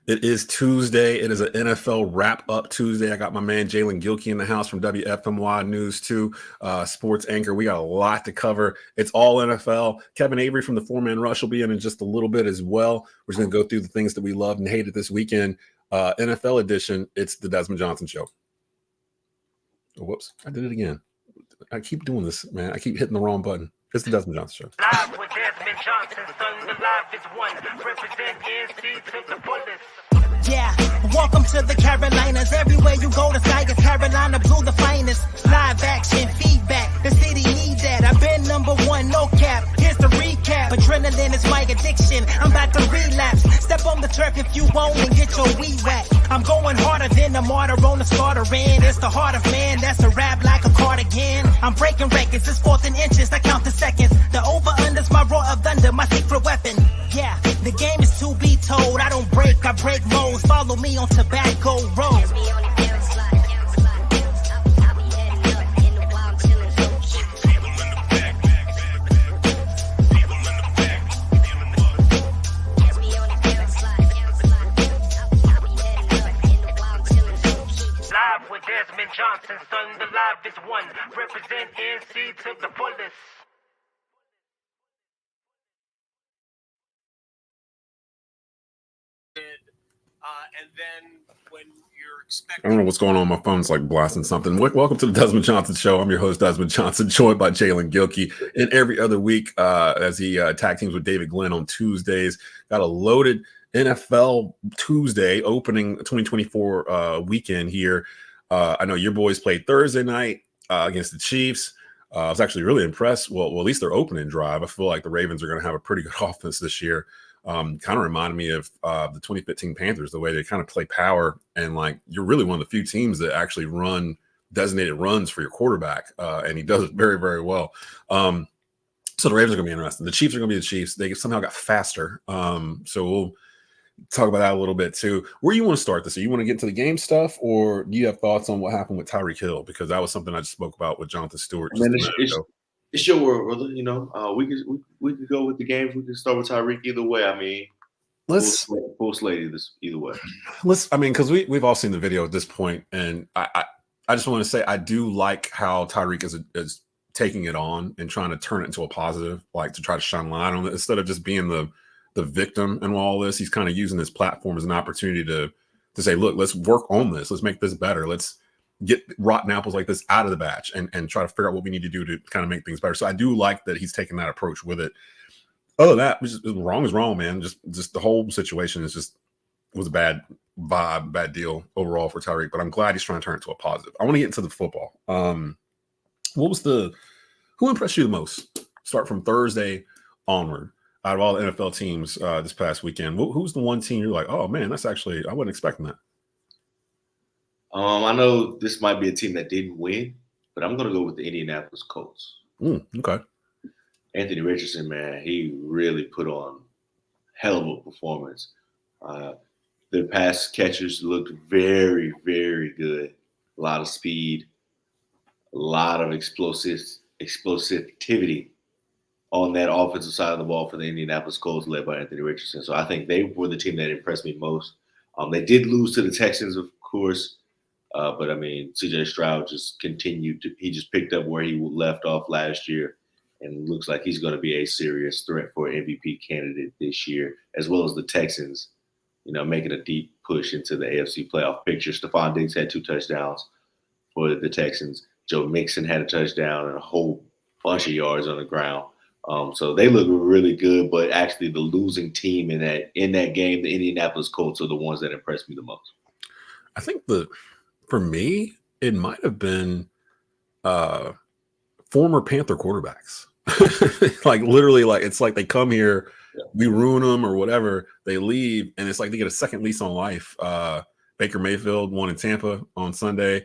It is Tuesday. It is an NFL wrap-up Tuesday. I got my man Jaelen Gilkey in the house from WFMY News 2, sports anchor. We got a lot to cover. It's all NFL. Kevin Avery from the Four-Man Rush will be in just a little bit as well. We're just going to go through the things that we loved and hated this weekend. NFL edition, it's the Desmond Johnson Show. Oh, whoops, I did it again. I keep doing this, man. I keep hitting the wrong button. It's the Desmond Johnson Show. Live with Desmond Johnson, son, the live is one. Represent NC to the fullest. Yeah, welcome to the Carolinas. Everywhere you go, the sky is Carolina blue, the finest. Live action, feedback, the city needs that. I've been #1, no cap. Here's the recap. Adrenaline is my addiction. I'm about to relapse. Step on the turf if you won't and get your weed whacked. I'm going harder than a martyr on the starter end. It's the heart of man, that's a rap like a cardigan. I'm breaking records, it's 4th and inches. I count the seconds. The over-under's my roar of thunder, my secret weapon. Yeah, the game is to be told. I don't break, I break modes. Follow me on Tobacco Road. Live with Desmond Johnson, son, the live is one. Represent NC to the fullest. And then when you're I expecting, don't know what's going on. My phone's like blasting something. Welcome to the Desmond Johnson Show. I'm your host, Desmond Johnson, joined by Jaelen Gilkey. And every other week, as he tag teams with David Glenn on Tuesdays, got a loaded NFL Tuesday opening 2024 weekend here. I know your boys played Thursday night against the Chiefs. I was actually really impressed. Well, at least their opening drive. I feel like the Ravens are going to have a pretty good offense this year. Kind of reminded me of the 2015 Panthers, the way they kind of play power. And like, you're really one of the few teams that actually run designated runs for your quarterback. And he does it very, very well. So the Ravens are going to be interesting. The Chiefs are going to be the Chiefs. They somehow got faster. So we'll talk about that a little bit too. Where you want to start this? You want to get into the game stuff, or do you have thoughts on what happened with Tyreek Hill? Because that was something I just spoke about with Jonathan Stewart. It's your world, brother. You know, we could go with the games. We could start with Tyreek either way. I mean, full slate either way. Because we've all seen the video at this point, and I just want to say I do like how Tyreek is taking it on and trying to turn it into a positive, like to try to shine light on it instead of just being the victim in all this. He's kind of using his platform as an opportunity to say, look, let's work on this. Let's make this better. Let's get rotten apples like this out of the batch and try to figure out what we need to do to kind of make things better. So I do like that he's taking that approach with it. Oh, that was just, wrong is wrong, man. Just the whole situation was a bad vibe, bad deal overall for Tyreek, but I'm glad he's trying to turn it to a positive. I want to get into the football. Who impressed you the most? Start from Thursday onward. Out of all the NFL teams this past weekend, who's the one team you're like, oh man, I wasn't expecting that? I know this might be a team that didn't win, but I'm going to go with the Indianapolis Colts. Okay. Anthony Richardson, man, he really put on hell of a performance. The pass catchers looked very, very good. A lot of speed, a lot of explosivity on that offensive side of the ball for the Indianapolis Colts, led by Anthony Richardson. So I think they were the team that impressed me most. They did lose to the Texans, of course. But I mean, CJ Stroud just he just picked up where he left off last year and looks like he's going to be a serious threat for an MVP candidate this year, as well as the Texans, making a deep push into the AFC playoff picture. Stephon Diggs had 2 touchdowns for the Texans. Joe Mixon had a touchdown and a whole bunch of yards on the ground. So they look really good, but actually the losing team in that game, the Indianapolis Colts, are the ones that impressed me the most. I think for me, it might have been former Panther quarterbacks. Like literally, like it's like they come here, we ruin them or whatever, they leave, and it's like they get a second lease on life. Baker Mayfield won in Tampa on Sunday.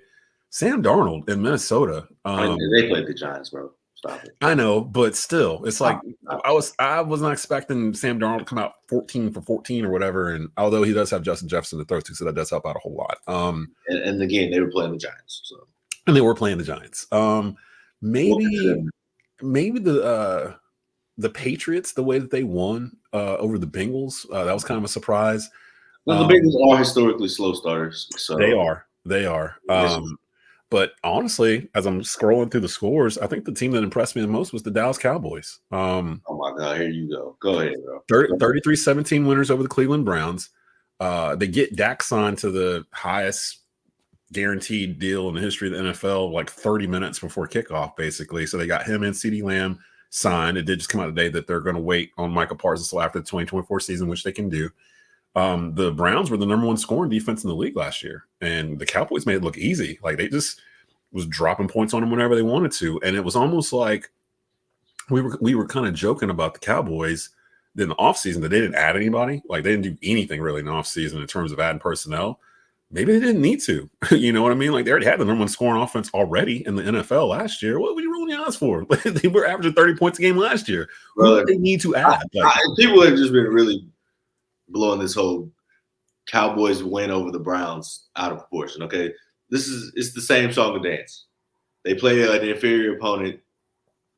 Sam Darnold in Minnesota. They played the Giants, bro. Stop it. I know, but still, it's like I was not expecting Sam Darnold to come out 14 for 14 or whatever. And although he does have Justin Jefferson to throw to, so that does help out a whole lot. And again, they were playing the Giants. And they were playing the Giants. Maybe the Patriots, the way that they won over the Bengals, that was kind of a surprise. Well, the Bengals are historically slow starters. So They are. But honestly, as I'm scrolling through the scores, I think the team that impressed me the most was the Dallas Cowboys. oh my God, here you go. Go ahead, bro. 33-17 winners over the Cleveland Browns. They get Dak signed to the highest guaranteed deal in the history of the NFL, like 30 minutes before kickoff, basically. So they got him and CeeDee Lamb signed. It did just come out today that they're going to wait on Micah Parsons until after the 2024 season, which they can do. The Browns were the number one scoring defense in the league last year, and the Cowboys made it look easy. Like they just was dropping points on them whenever they wanted to, and it was almost like we were kind of joking about the Cowboys in the offseason that they didn't add anybody. Like they didn't do anything really in the offseason in terms of adding personnel. Maybe they didn't need to. You know what I mean? Like they already had the number one scoring offense already in the NFL last year. What were you rolling the odds for? They were averaging 30 points a game last year. What did they need to add? People have just been really blowing this whole Cowboys win over the Browns out of proportion. Okay, it's the same song and dance. They play an inferior opponent.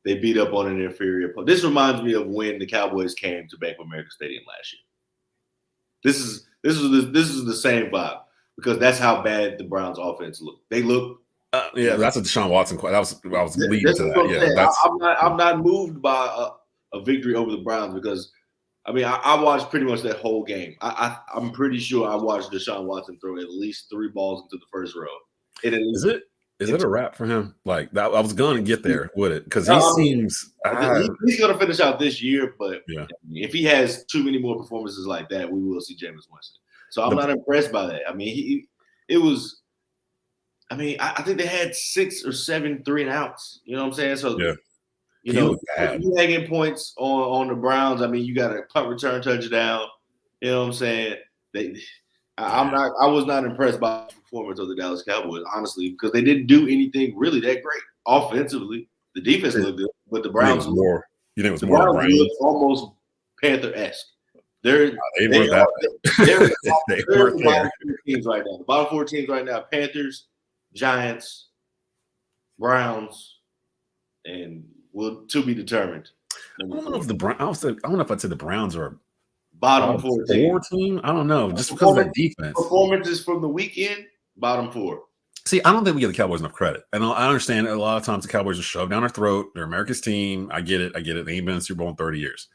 They beat up on an inferior opponent. This reminds me of when the Cowboys came to Bank of America Stadium last year. This is the same vibe because that's how bad the Browns offense looked. They look. That's a Deshaun Watson question. I was leading to that. Yeah, I'm not moved by a victory over the Browns because. I mean, I watched pretty much that whole game. I'm pretty sure I watched Deshaun Watson throw at least 3 balls into the first row. Is it a wrap for him? Like that, I was going to get there with it because he's going to finish out this year. But yeah, if he has too many more performances like that, we will see Jameis Winston. So I'm not impressed by that. I mean, I think they had 6 or 7 3-and-outs. You know what I'm saying? So yeah. You know, you hanging points on the Browns. I mean, you got a punt return touchdown. You know what I'm saying? I was not impressed by the performance of the Dallas Cowboys, honestly, because they didn't do anything really that great offensively. The defense looked good, but the Browns more. You think it was more Browns looked almost Panther-esque. They weren't there. Teams right now. The bottom 4 teams right now: Panthers, Giants, Browns, and. Well, to be determined. I don't know if the Browns. I don't know if I'd say the Browns are bottom 4 team. I don't know, just because of their defense. Performances from the weekend, bottom 4. See, I don't think we give the Cowboys enough credit, and I understand a lot of times the Cowboys are shoved down our throat. They're America's team. I get it. They ain't been in the Super Bowl in 30 years,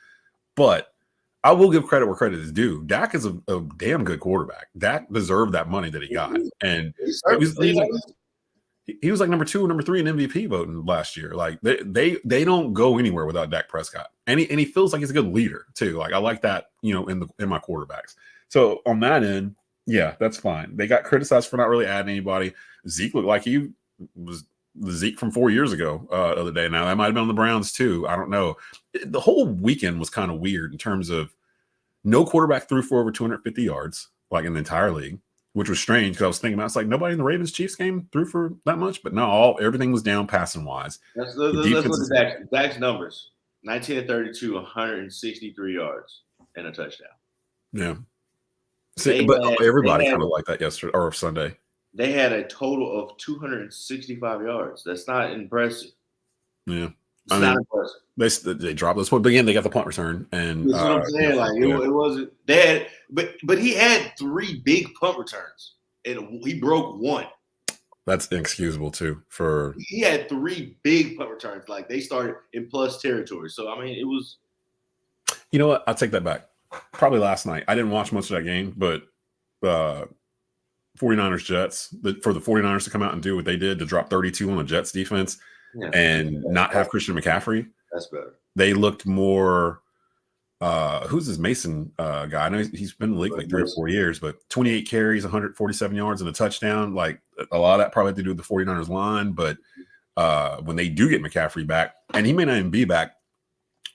but I will give credit where credit is due. Dak is a damn good quarterback. Dak deserved that money that he got, and he was like number 2 or number 3 in MVP voting last year. Like they don't go anywhere without Dak Prescott, and he feels like he's a good leader too. Like I like that, in my quarterbacks. So on that end, yeah, that's fine. They got criticized for not really adding anybody. Zeke looked like he was the Zeke from 4 years ago the other day. Now that might have been on the Browns too. I don't know. The whole weekend was kind of weird in terms of no quarterback threw for over 250 yards, like in the entire league. Which was strange because I was thinking about it's like nobody in the Ravens Chiefs game threw for that much, but no, everything was down passing wise. Let's look at Dak's numbers: 19-32, 163 yards and a touchdown. Yeah, everybody kind of like that yesterday or Sunday. They had a total of 265 yards. That's not impressive. Yeah, it's not impressive. They dropped this point, but again, they got the punt return, and that's what I'm saying. It wasn't. They had. But he had 3 big punt returns, and he broke 1. That's inexcusable too. He had 3 big punt returns. Like they started in plus territory. So I mean, it was. You know what? I'll take that back. Probably last night. I didn't watch much of that game, but 49ers Jets for the 49ers to come out and do what they did to drop 32 on the Jets defense and not have Christian McCaffrey. That's better. They looked more. Who's this Mason guy? I know he's been in the league like 3 or 4 years, but 28 carries, 147 yards, and a touchdown. Like a lot of that probably had to do with the 49ers line. But when they do get McCaffrey back, and he may not even be back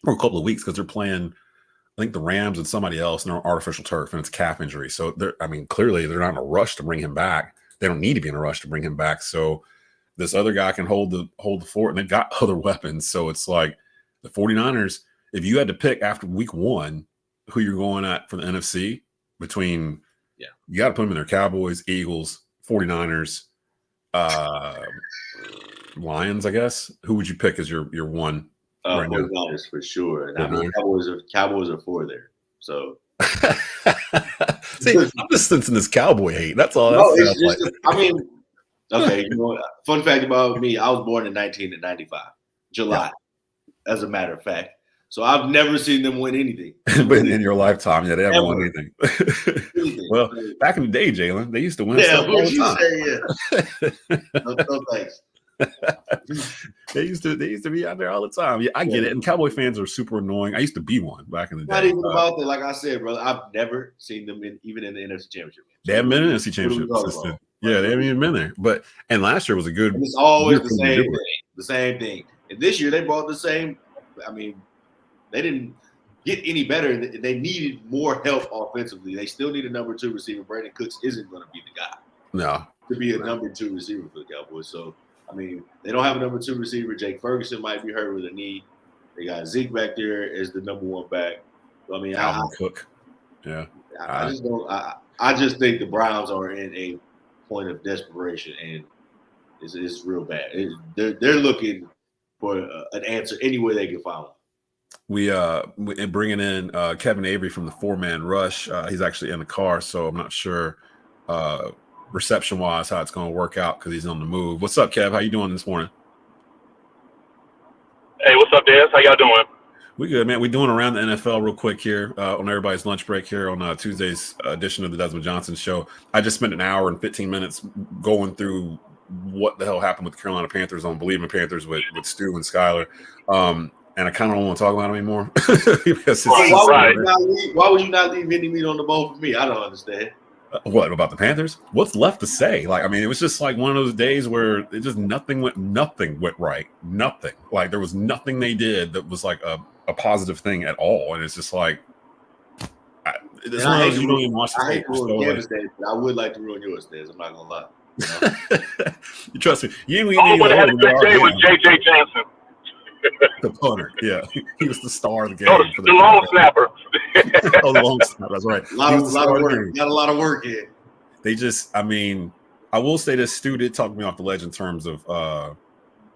for a couple of weeks because they're playing, I think the Rams and somebody else, and they're on artificial turf, and it's a calf injury. So clearly they're not in a rush to bring him back. They don't need to be in a rush to bring him back. So this other guy can hold the fort, and they've got other weapons. So it's like the 49ers. If you had to pick after week 1 who you're going at for the NFC between, you got to put them in there: Cowboys, Eagles, 49ers, Lions, I guess. Who would you pick as your one? 49ers for sure. And I mean, Cowboys are 4 there. So See, I'm just sensing this cowboy hate. That's all. No, That's it's just. I mean, okay. Fun fact about me: I was born in 1995, July, as a matter of fact. So I've never seen them win anything. But in your lifetime, yeah, they haven't won Ever. anything. Well, back in the day, Jaelen, they used to win. Yeah, Stuff all what the you time. say? Yeah. No thanks. They used to be out there all the time. Yeah, I get it. And Cowboy fans are super annoying. I used to be one back in the day. Not even about that. Like I said, brother, I've never seen them even in the NFC Championship. They haven't been in the NFC Championship. Yeah, they haven't even been there. But and last year was a good. And it's always the same thing. The same thing. And this year they brought the same. I mean, they didn't get any better. They needed more help offensively. They still need a number 2 receiver. Brandon Cooks isn't going to be the guy. No. To be a number 2 receiver for the Cowboys. So, I mean, they don't have a number 2 receiver. Jake Ferguson might be hurt with a knee. They got Zeke back there as the number 1 back. So, I mean, Cook. Yeah. I just don't. I just think the Browns are in a point of desperation, and it's real bad. They're looking for an answer any way they can find one. We bringing in Kevin Avery from the 4-man rush. He's actually in the car, so I'm not sure reception wise how it's going to work out because he's on the move. What's up, Kev? How you doing this morning? Hey, what's up, Des? How y'all doing? We good, man. We're doing around the NFL real quick here on everybody's lunch break here on Tuesday's edition of the Desmond Johnson Show. I just spent an hour and 15 minutes going through what the hell happened with the Carolina Panthers on Believe in Panthers with Stu and Skyler. And I kind of don't want to talk about it anymore. Because why would you not leave any meat on the bone for me? I don't understand. What about the Panthers? What's left to say? Like, I mean, it was just like one of those days where it just nothing went right. Nothing. Like there was nothing they did that was like a positive thing at all. And it's just like, I hate to ruin Kevin's days, but I would like to ruin yours days. I'm not gonna lie. You know? You trust me. You would have had a good day with JJ Johnson. The punter, yeah, he was the star of the game. Oh, the long snapper. Oh, the long snapper. That's right. A lot of work. Got a lot of work in. They just, I mean, I will say this. Stu did talk me off the ledge in terms of,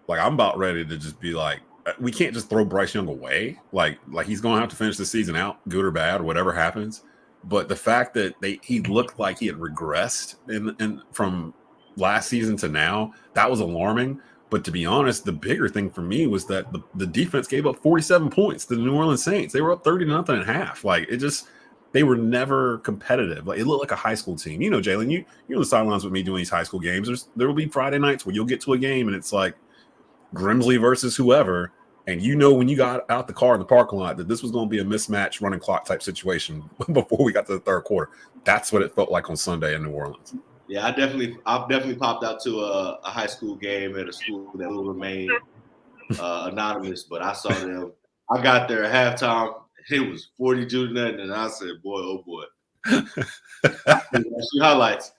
like, I'm about ready to just be like, we can't just throw Bryce Young away. Like he's going to have to finish the season out, good or bad, or whatever happens. But the fact that he looked like he had regressed in from last season to now, that was alarming. But to be honest, the bigger thing for me was that the defense gave up 47 points to the New Orleans Saints. They were up 30-0 at half. Like they were never competitive. Like it looked like a high school team. You know, Jaelen, you're on the sidelines with me doing these high school games. There will be Friday nights where you'll get to a game and it's like Grimsley versus whoever, and you know when you got out the car in the parking lot that this was going to be a mismatch running clock type situation before we got to the third quarter. That's what it felt like on Sunday in New Orleans. Yeah, I've definitely popped out to a high school game at a school that will remain anonymous, but I saw them. I got there at halftime. It was 42-0, and I said, "Boy, oh boy." Highlights.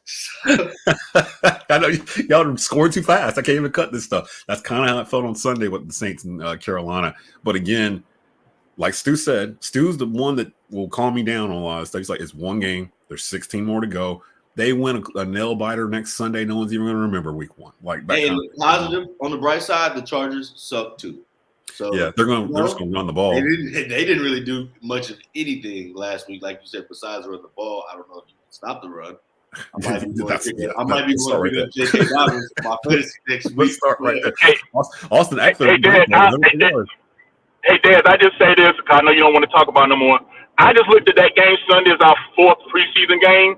I know y'all scored too fast. I can't even cut this stuff. That's kind of how it felt on Sunday with the Saints in Carolina. But again, like Stu said, Stu's the one that will calm me down on a lot of stuff. He's like, it's one game. There's 16 more to go. They win a nail biter next Sunday. No one's even going to remember week 1. Like, positive on the bright side, the Chargers suck too. So yeah, they're just going to run the ball. They didn't really do much of anything last week, like you said. Besides run the ball, I don't know if you can stop the run. I might be going to J.K. Dobbins for my fantasy next week. Let's start right there. Austin Eckler. Hey, Dad, I just say this because I know you don't want to talk about it no more. I just looked at that game Sunday as our 4th preseason game.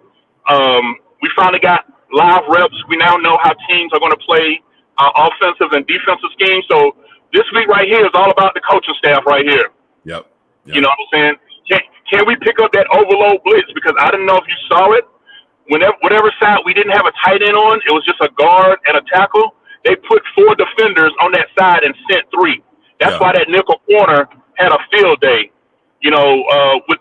We finally got live reps. We now know how teams are going to play offensive and defensive schemes. So this week right here is all about the coaching staff right here. Yep. You know what I'm saying? Can we pick up that overload blitz? Because I didn't know if you saw it. Whatever side we didn't have a tight end on, it was just a guard and a tackle. They put 4 defenders on that side and sent 3. That's why that nickel corner had a field day. You know,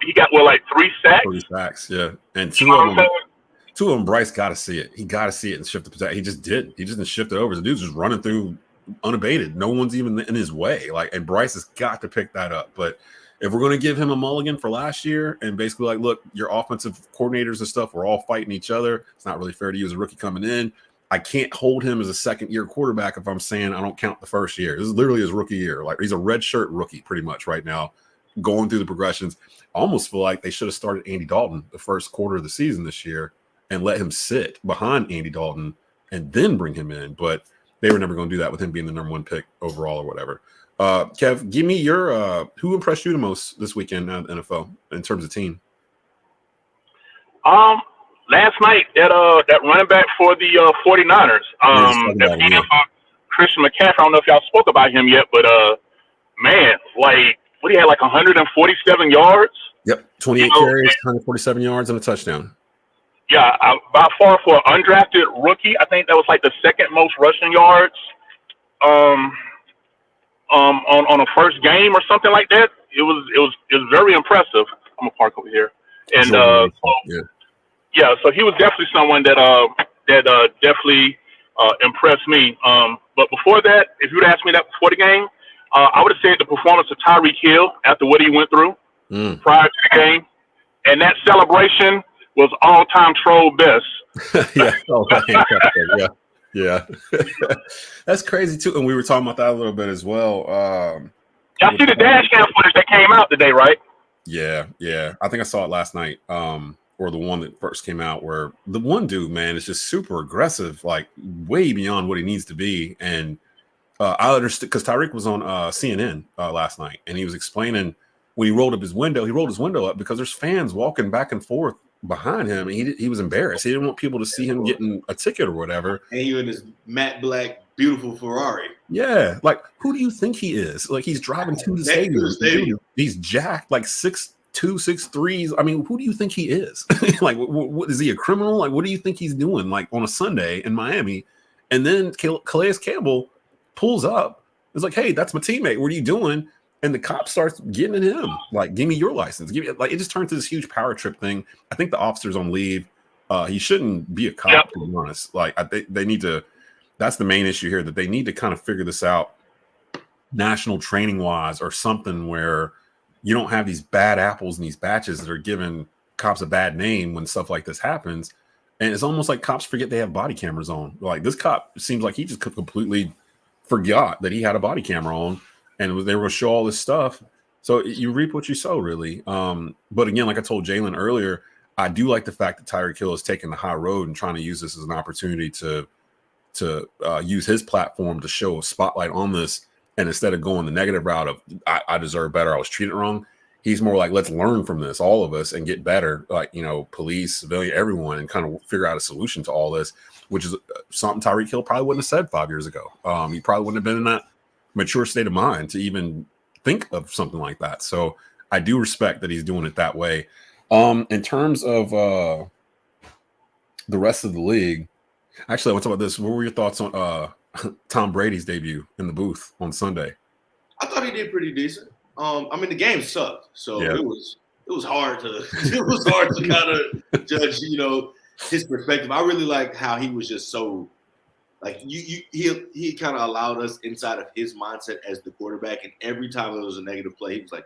he got 3 sacks. 3 sacks, yeah, and 2 of them. Bryce got to see it. He got to see it and shift the possession. He just did. He just didn't shift it over. The dude's just running through unabated. No one's even in his way. And Bryce has got to pick that up. But if we're going to give him a mulligan for last year and basically look, your offensive coordinators and stuff, we're all fighting each other. It's not really fair to you as a rookie coming in. I can't hold him as a second-year quarterback if I'm saying I don't count the first year. This is literally his rookie year. He's a redshirt rookie pretty much right now, going through the progressions. I almost feel like they should have started Andy Dalton the first quarter of the season this year and let him sit behind Andy Dalton and then bring him in. But they were never going to do that with him being the number 1 pick overall or whatever. Kev, give me your who impressed you the most this weekend out of the NFL in terms of team? Last night that running back for the 49ers, Christian McCaffrey. I don't know if y'all spoke about him yet, but man, like what he had like 147 yards. Yep, 28 carries, 147 yards, and a touchdown. Yeah, by far for an undrafted rookie, I think that was like the second most rushing yards on a first game or something like that. It was very impressive. I'm gonna park over here, and so he was definitely someone that definitely impressed me. But before that, if you would ask me that before the game, I would have said the performance of Tyreek Hill after what he went through prior to the game, and that celebration was all-time troll best. Yeah. That's crazy too. And we were talking about that a little bit as well. Y'all see the dash cam footage that came out today, right? Yeah. I think I saw it last night. Or the one that first came out, where the one dude, man, is just super aggressive, like way beyond what he needs to be. And I understood because Tyreek was on CNN last night, and he was explaining when he rolled his window up because there's fans walking back and forth behind him, and he was embarrassed. He didn't want people to see him getting a ticket or whatever. And he in his matte black, beautiful Ferrari. Yeah, like who do you think he is? Like he's driving to the stadium. He's jacked, like 6'2", 6'3". I mean, who do you think he is? Like, what is he, a criminal? Like, what do you think he's doing? Like on a Sunday in Miami, and then Calais Campbell pulls up. It's like, hey, that's my teammate. What are you doing? And the cop starts getting at him, like, give me your license. Give me, like, it just turned to this huge power trip thing. I think the officer's on leave. He shouldn't be a cop, to be honest. Like, they need to. That's the main issue here, that they need to kind of figure this out, national training wise, or something where you don't have these bad apples and these batches that are giving cops a bad name when stuff like this happens. And it's almost like cops forget they have body cameras on. Like this cop seems like he just completely forgot that he had a body camera on, and they were going to show all this stuff. So you reap what you sow, really. But again, like I told Jaelen earlier, I do like the fact that Tyreek Hill is taking the high road and trying to use this as an opportunity to use his platform to show a spotlight on this. And instead of going the negative route of I deserve better, I was treated wrong, he's more like, let's learn from this, all of us, and get better. Like, you know, police, civilian, everyone, and kind of figure out a solution to all this, which is something Tyreek Hill probably wouldn't have said 5 years ago. He probably wouldn't have been in that mature state of mind to even think of something like that. So I do respect that he's doing it that way. In terms of the rest of the league, actually, I want to talk about this. What were your thoughts on Tom Brady's debut in the booth on Sunday? I thought he did pretty decent. I mean, the game sucked, so it was hard to kind of judge, you know, his perspective. I really like how he was just so like he kind of allowed us inside of his mindset as the quarterback, and every time there was a negative play, he was like,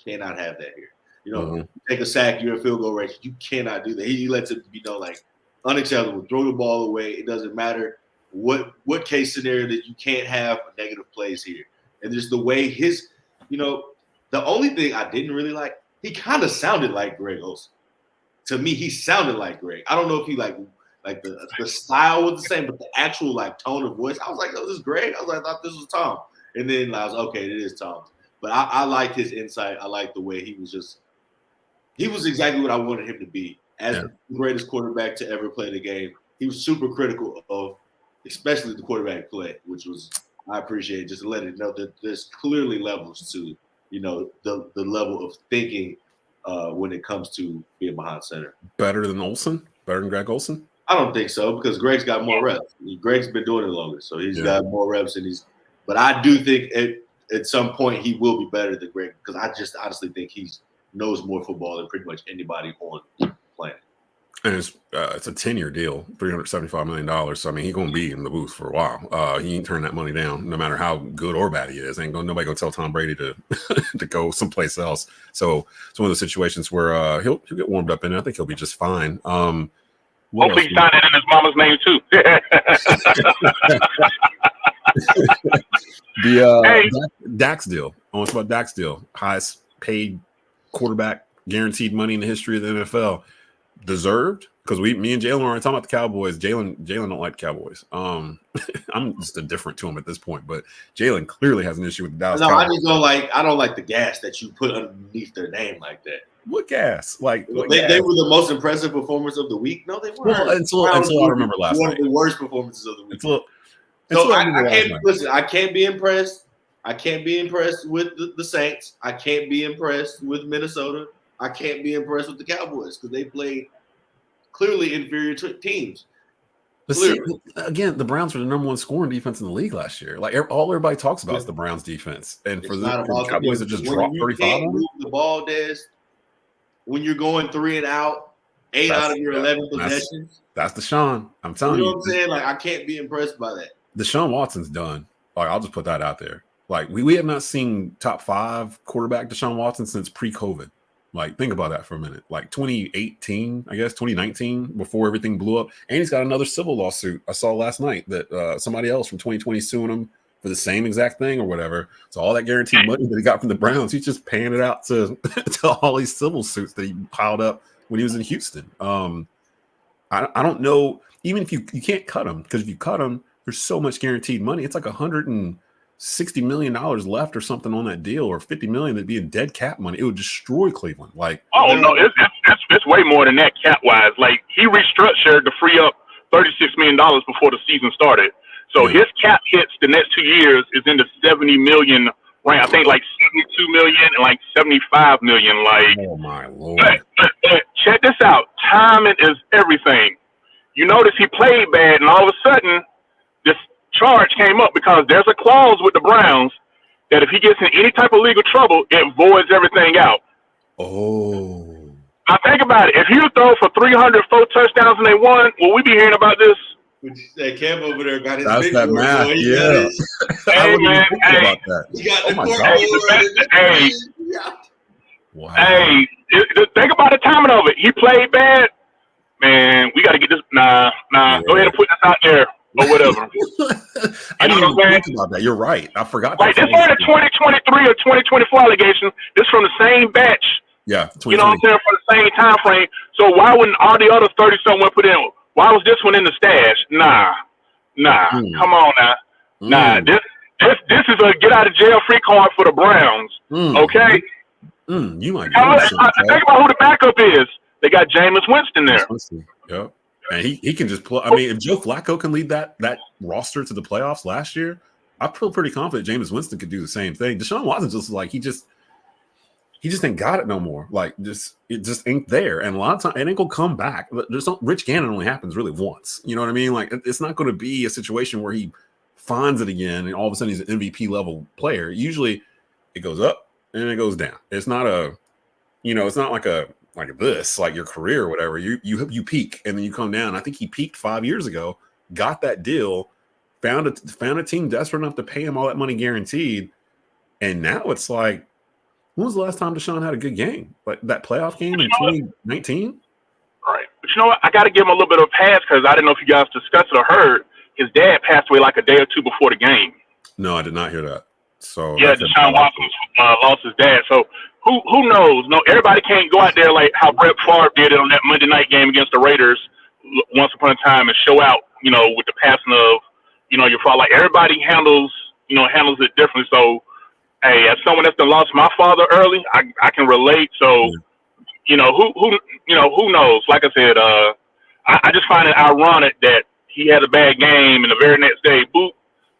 "Cannot have that here." You know, take a sack, you're in field goal range. You cannot do that. He lets it be known, like, unacceptable. Throw the ball away. It doesn't matter what case scenario that you can't have negative plays here. And just the way his, you know, the only thing I didn't really like, he kind of sounded like Greg Olsen. To me, he sounded like Greg. I don't know if he like the style was the same, but the actual like tone of voice, I was like, oh, this is Greg. I thought this was Tom. And then I was okay, it is Tom. But I liked his insight. I liked the way he was exactly what I wanted him to be. As the greatest quarterback to ever play the game, he was super critical of especially the quarterback play, which was, I appreciate, just to let it know that there's clearly levels to, you know, the level of thinking when it comes to being behind center. Better than Olsen? Better than Greg Olsen? I don't think so, because Greg's got more reps. Greg's been doing it longer, so he's got more reps, but I do think at some point he will be better than Greg, because I just honestly think he knows more football than pretty much anybody on the planet. And it's a 10-year deal, $375 million. So I mean, he's gonna be in the booth for a while. He ain't turn that money down, no matter how good or bad he is. Nobody gonna tell Tom Brady to to go someplace else. So it's one of those situations where he'll get warmed up in it. I think he'll be just fine. Hopefully he signed it in his mama's name too. Dax deal. I want to talk about Dax deal. Highest paid quarterback guaranteed money in the history of the NFL. Deserved, because me and Jaelen were talking about the Cowboys. Jaelen don't like the Cowboys. I'm just indifferent to him at this point, but Jaelen clearly has an issue with the Dallas Cowboys. I just don't like the gas that you put underneath their name like that. What gas? Like they were the most impressive performance of the week. No, they weren't. Well, until I remember last night. One of the worst performances of the week. I can't be impressed. I can't be impressed with the Saints. I can't be impressed with Minnesota. I can't be impressed with the Cowboys because they played clearly inferior teams. Again, the Browns were the number one scoring defense in the league last year. Like all everybody talks about is the Browns defense, and for the Cowboys to just drop 35 on the ball, Des, when you're going 3 and out, 8 out of your 11 possessions. That's Deshaun. I'm telling you. You know what I'm saying? Like I can't be impressed by that. Deshaun Watson's done. Like I'll just put that out there. Like we have not seen top 5 quarterback Deshaun Watson since pre-COVID. Like, think about that for a minute. Like 2018, I guess, 2019, before everything blew up. And he's got another civil lawsuit I saw last night that somebody else from 2020 suing him for the same exact thing or whatever. So all that guaranteed money that he got from the Browns, he's just paying it out to all these civil suits that he piled up when he was in Houston. I don't know. Even if you can't cut him, because if you cut him, there's so much guaranteed money. It's like $160 million left or something on that deal, or $50 million that'd be in dead cap money. It would destroy Cleveland. Like, oh no, it's way more than that cap wise. Like he restructured to free up $36 million before the season started. So his cap hits the next 2 years is in the 70 million range. I think like 72 million and like 75 million. Like, oh my Lord. But check this out. Timing is everything. You notice he played bad, and all of a sudden this charge came up because there's a clause with the Browns that if he gets in any type of legal trouble, it voids everything out. Oh. Now think about it. If he would throw for 304 touchdowns and they won, will we be hearing about this? Would you say Kev over there got his That's that math, yeah. Hey, man, about that. He got the Wow. Hey, think about the timing of it. He played bad. Man, we got to get this. Nah. Yeah. Go ahead and put this out there or whatever. I didn't even think about that. You're right. I forgot. Like, this ain't a 2023 or 2024 allegation. This from the same batch. Yeah. You know what I'm saying? For the same time frame. So why wouldn't all the other 30-something put in? Why was this one in the stash? Nah. Come on now. Nah. This is a get out of jail free card for the Browns. Okay. You might. Think about who the backup is. They got Jameis Winston there. Yep. And he can just play. I mean, if Joe Flacco can lead that roster to the playoffs last year, I feel pretty confident Jameis Winston could do the same thing. Deshaun Watson just like he just ain't got it no more. Like it just ain't there. And a lot of times it ain't gonna come back. Rich Gannon only happens really once. You know what I mean? Like it's not going to be a situation where he finds it again and all of a sudden he's an MVP level player. Usually it goes up and it goes down. It's not it's not like this, like your career or whatever. You peak and then you come down. I think he peaked 5 years ago, got that deal, found a team desperate enough to pay him all that money guaranteed, and now it's like, when was the last time Deshaun had a good game? Like that playoff game in 2019? All right, but you know what? I got to give him a little bit of a pass because I didn't know if you guys discussed it or heard. His dad passed away like a day or two before the game. No, I did not hear that. So yeah, Deshaun Watson lost his dad. So who knows? No, everybody can't go out there like how Brett Favre did it on that Monday night game against the Raiders once upon a time and show out, with the passing of, your father. Like everybody handles it differently. So, hey, as someone that's lost my father early, I can relate. So, who knows? Like I said, I just find it ironic that he had a bad game and the very next day, boop.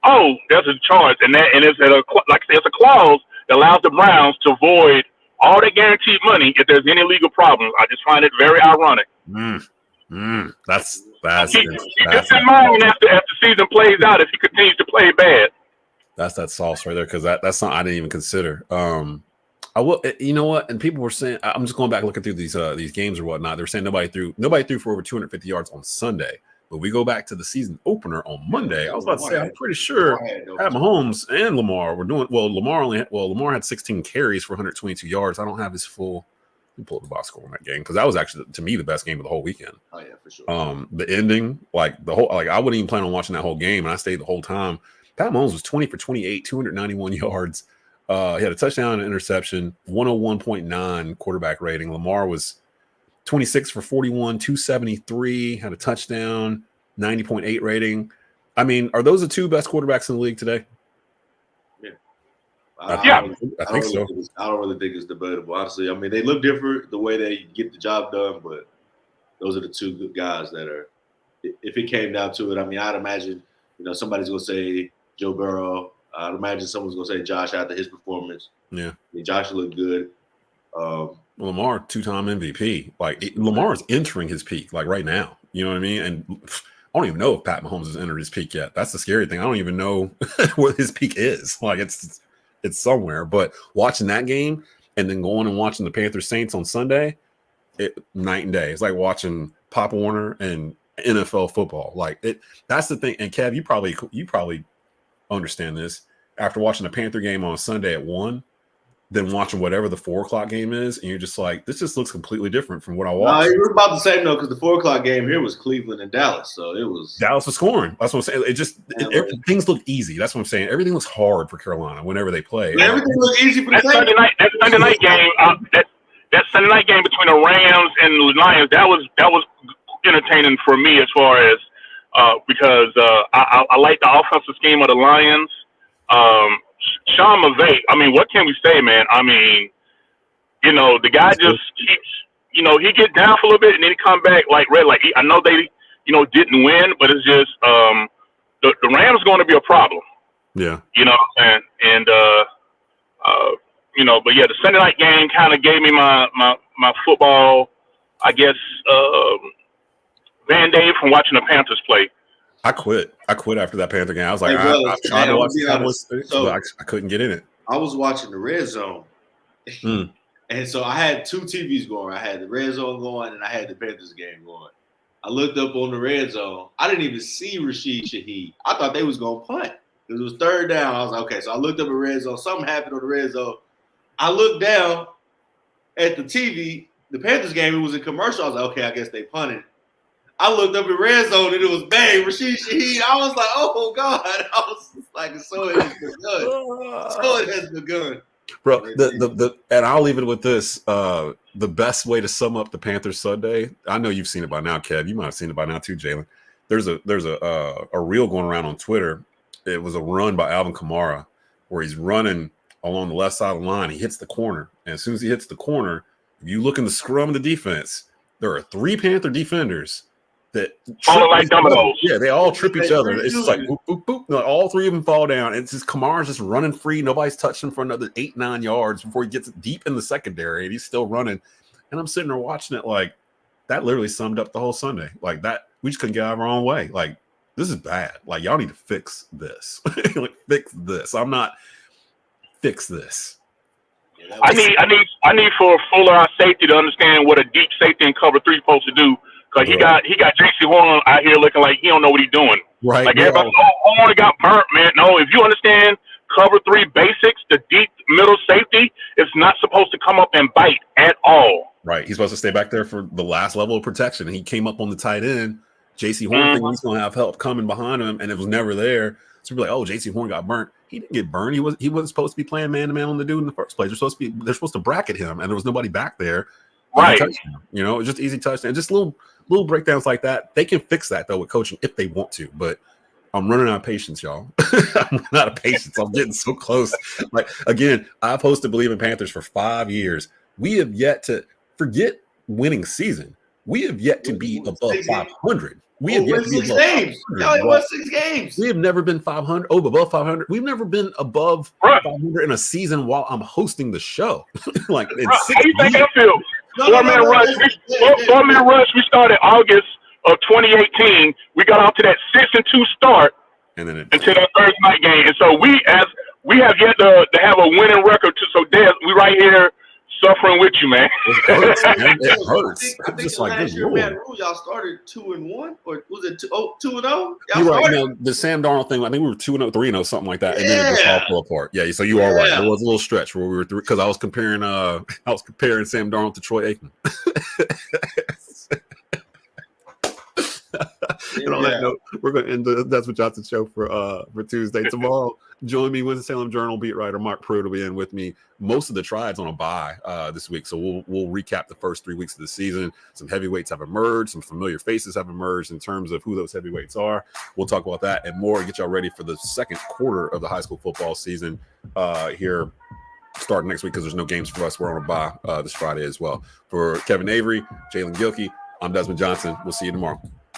Oh, there's a charge, and it's a clause that allows the Browns to void all that guaranteed money if there's any legal problems. I just find it very ironic. That's keep this in mind after the season plays out if he continues to play bad. That's that sauce right there because that's something I didn't even consider. I will. You know what? And people were saying, I'm just going back looking through these games or whatnot. They were saying nobody threw for over 250 yards on Sunday. But we go back to the season opener on Monday. I was about to say, I'm pretty sure Pat Mahomes and Lamar were doing well. Lamar had 16 carries for 122 yards. I don't have his full. Let me pull up the box score on that game because that was actually to me the best game of the whole weekend. Oh yeah, for sure. The ending, I wouldn't even plan on watching that whole game, and I stayed the whole time. Pat Mahomes was 20 for 28, 291 yards, He had a touchdown and an interception, 101.9 quarterback rating. Lamar was 26 for 41, 273, had a touchdown, 90.8 rating. I mean, are those the two best quarterbacks in the league today? I think so. I don't really think it's debatable, honestly. I mean, they look different the way they get the job done, but those are the two good guys that are. If it came down to it, I mean, I'd imagine somebody's gonna say Joe Burrow. I'd imagine someone's gonna say Josh after his performance. Yeah, I mean, Josh looked good. Lamar, 2-time MVP. Lamar is entering his peak, right now. You know what I mean? And I don't even know if Pat Mahomes has entered his peak yet. That's the scary thing. I don't even know what his peak is. It's somewhere. But watching that game and then going and watching the Panthers Saints on Sunday, night and day. It's like watching Pop Warner and NFL football. That's the thing. And Kev, you probably understand this. After watching a Panther game on a Sunday at 1, then watching whatever the 4:00 game is, and you're just like, this just looks completely different from what I watched. No, it was about the same though, because the 4:00 game here was Cleveland and Dallas, so it was Dallas was scoring. That's what I'm saying. Things look easy. That's what I'm saying. Everything looks hard for Carolina whenever they play. Everything looks easy for the That Sunday night game. That Sunday night game between the Rams and the Lions. That was entertaining for me as far as because I like the offensive scheme of the Lions. Sean McVay, I mean, what can we say, man? I mean, the guy just keeps, he get down for a little bit and then he come back red. I know they, didn't win, but it's just the Rams going to be a problem. Yeah. You know what I'm saying? And but yeah, the Sunday night game kind of gave me my football, I guess, Band-Aid from watching the Panthers play. I quit after that Panther game. I was like, I tried to watch the Cowboys, but I couldn't get in it. I was watching the Red Zone. And so I had two TVs going. I had the Red Zone going and I had the Panthers game going. I looked up on the Red Zone. I didn't even see Rashid Shaheed. I thought they was going to punt. It was 3rd down. I was like, okay. So I looked up at Red Zone. Something happened on the Red Zone. I looked down at the TV. The Panthers game, it was a commercial. I was like, okay, I guess they punted. I looked up at Red Zone and it was bang, Rashid Shaheed. I was like, oh God. I was like, so it has begun. So it has begun. Bro, and I'll leave it with this. The best way to sum up the Panthers Sunday, I know you've seen it by now, Kev. You might have seen it by now too, Jaelen. There's a reel going around on Twitter. It was a run by Alvin Kamara where he's running along the left side of the line. He hits the corner. And as soon as he hits the corner, if you look in the scrum of the defense, there are 3 Panther defenders that falling like dominoes. Yeah, they all trip each other. It's just like boop, boop, boop. No, all 3 of them fall down. It's just Kamara's just running free. Nobody's touching him for another 8-9 yards before he gets deep in the secondary, and he's still running. And I'm sitting there watching it like that. Literally summed up the whole Sunday. Like that, we just couldn't get out of our own way. Like this is bad. Like y'all need to fix this. Fix this. I'm not fix this. I need for Fuller, our safety, to understand what a deep safety in cover 3 is supposed to do. Cause he got J.C. Horn out here looking like he don't know what he's doing. Right. Like everybody, Horn got burnt, man. No, if you understand cover 3 basics, the deep middle safety is not supposed to come up and bite at all. Right. He's supposed to stay back there for the last level of protection. And he came up on the tight end. J.C. Horn thinking he's gonna have help coming behind him, and it was never there. So we're like, oh, J.C. Horn got burnt. He didn't get burned. He wasn't supposed to be playing man-to-man on the dude in the first place. They're supposed to bracket him, and there was nobody back there. Right. It's just easy touchdown. Just little breakdowns like that. They can fix that though with coaching if they want to. But I'm running out of patience, y'all. I'm running out of patience. I'm getting so close. Like again, I've hosted Believe in Panthers for 5 years. We have yet to forget winning season. We have yet to be above 500. We have yet to be above 500. Y'all won 6 games. We have never been 500. Oh, above 500. We've never been above 500 in a season while I'm hosting the show. Like in 6 how you think years. I feel? 4-man rush. We started August of 2018. We got off to that 6-2 start, and then until that Thursday night game. And so we have yet to have a winning record. So Des, we right here suffering with you, man. It hurts, man. It hurts. I think Just the like last this. year, man, y'all started 2-1, or was it 2-0? You're right. The Sam Darnold thing, I think we were 2-0, 3-0, something like that, and then it just all fell apart. Yeah, so you are right. There was a little stretch where we were through because I was comparing Sam Darnold to Troy Aikman. And on that note, we're going to end the Desmond Johnson show for Tuesday. Tomorrow, join me, Winston-Salem Journal beat writer Mark Pruitt will be in with me. Most of the Triad's on a bye this week, so we'll recap the first 3 weeks of the season. Some heavyweights have emerged. Some familiar faces have emerged in terms of who those heavyweights are. We'll talk about that and more and get y'all ready for the second quarter of the high school football season here starting next week because there's no games for us. We're on a bye this Friday as well. For Kevin Avery, Jaelen Gilkey, I'm Desmond Johnson. We'll see you tomorrow.